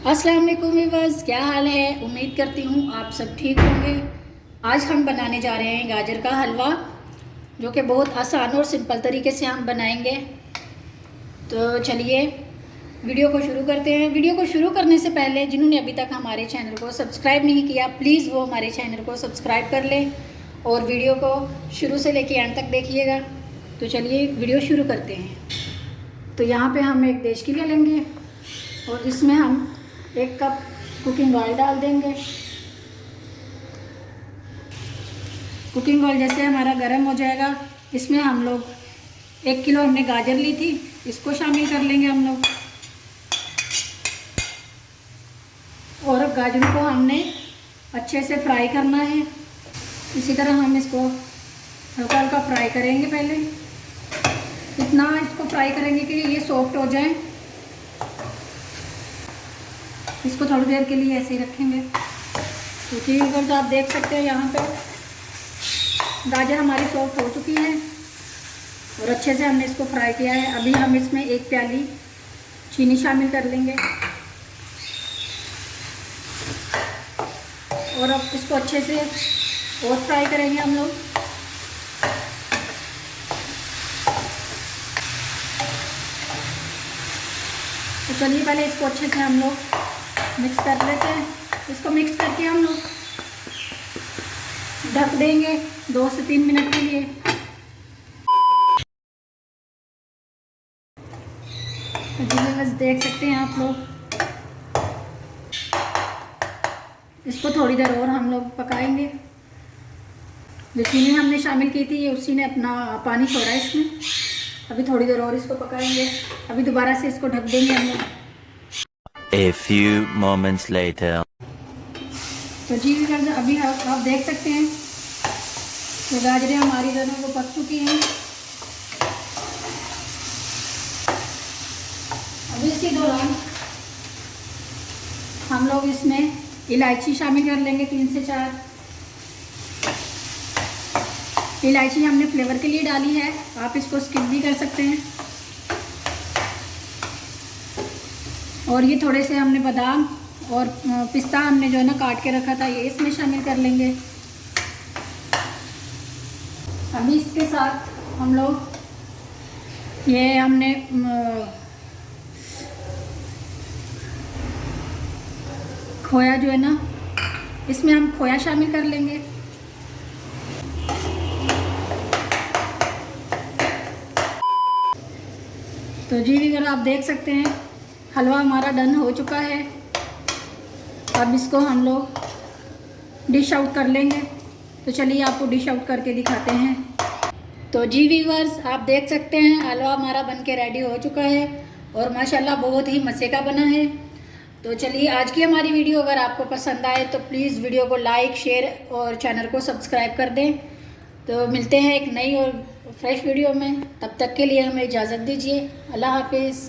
अस्सलाम वालेकुम व्यूअर्स, क्या हाल है। उम्मीद करती हूँ आप सब ठीक होंगे। आज हम बनाने जा रहे हैं गाजर का हलवा, जो कि बहुत आसान और सिंपल तरीके से हम बनाएंगे। तो चलिए वीडियो को शुरू करते हैं। वीडियो को शुरू करने से पहले जिन्होंने अभी तक हमारे चैनल को सब्सक्राइब नहीं किया, प्लीज़ वो हमारे चैनल को सब्सक्राइब कर लें और वीडियो को शुरू से लेकर एंड तक देखिएगा। तो चलिए वीडियो शुरू करते हैं। तो यहाँ पे हम एक देश के लिए लेंगे और इसमें हम 1 कप कुकिंग ऑयल डाल देंगे। कुकिंग ऑयल जैसे हमारा गर्म हो जाएगा, इसमें हम लोग 1 किलो हमने गाजर ली थी, इसको शामिल कर लेंगे हम लोग। और अब गाजरों को हमने अच्छे से फ्राई करना है। इसी तरह हम इसको हल्का हल्का फ्राई करेंगे। पहले इतना इसको फ्राई करेंगे कि ये सॉफ्ट हो जाए। इसको थोड़ी देर के लिए ऐसे ही रखेंगे। तो ठीक है, तो आप देख सकते हैं यहाँ पे गाजर हमारी सॉफ्ट हो चुकी है और अच्छे से हमने इसको फ्राई किया है। अभी हम इसमें 1 प्याली चीनी शामिल कर लेंगे और अब इसको अच्छे से और फ्राई करेंगे हम लोग। तो चलिए पहले इसको अच्छे से हम लोग मिक्स कर लेते हैं। इसको मिक्स करके हम लोग ढक देंगे 2 से 3 मिनट के लिए। तो जी बस देख सकते हैं आप लोग, इसको थोड़ी देर और हम लोग पकाएंगे। जो चीनी हमने शामिल की थी ये उसी ने अपना पानी छोड़ा है इसमें। अभी थोड़ी देर और इसको पकाएंगे। अभी दोबारा से इसको ढक देंगे हम लोग। A few moments later. तो जी अभी आप देख सकते हैं तो गाजरें हमारी दोनों को पक चुकी हैं। अभी इसी दौरान हम लोग इसमें इलायची शामिल कर लेंगे 3 से 4। इलायची हमने फ्लेवर के लिए डाली है, आप इसको स्किप भी कर सकते हैं। और ये थोड़े से हमने बादाम और पिस्ता हमने जो है ना काट के रखा था, ये इसमें शामिल कर लेंगे। अभी इसके साथ हम लोग ये हमने खोया जो है ना, इसमें हम खोया शामिल कर लेंगे। तो जी अगर आप देख सकते हैं हलवा हमारा डन हो चुका है। अब इसको हम लोग डिश आउट कर लेंगे। तो चलिए आपको डिश आउट करके दिखाते हैं। तो जी व्यूअर्स, आप देख सकते हैं हलवा हमारा बनके रेडी हो चुका है और माशाल्लाह बहुत ही मज़े का बना है। तो चलिए आज की हमारी वीडियो अगर आपको पसंद आए तो प्लीज़ वीडियो को लाइक, शेयर और चैनल को सब्सक्राइब कर दें। तो मिलते हैं एक नई और फ्रेश वीडियो में। तब तक के लिए हमें इजाज़त दीजिए। अल्लाह हाफिज़।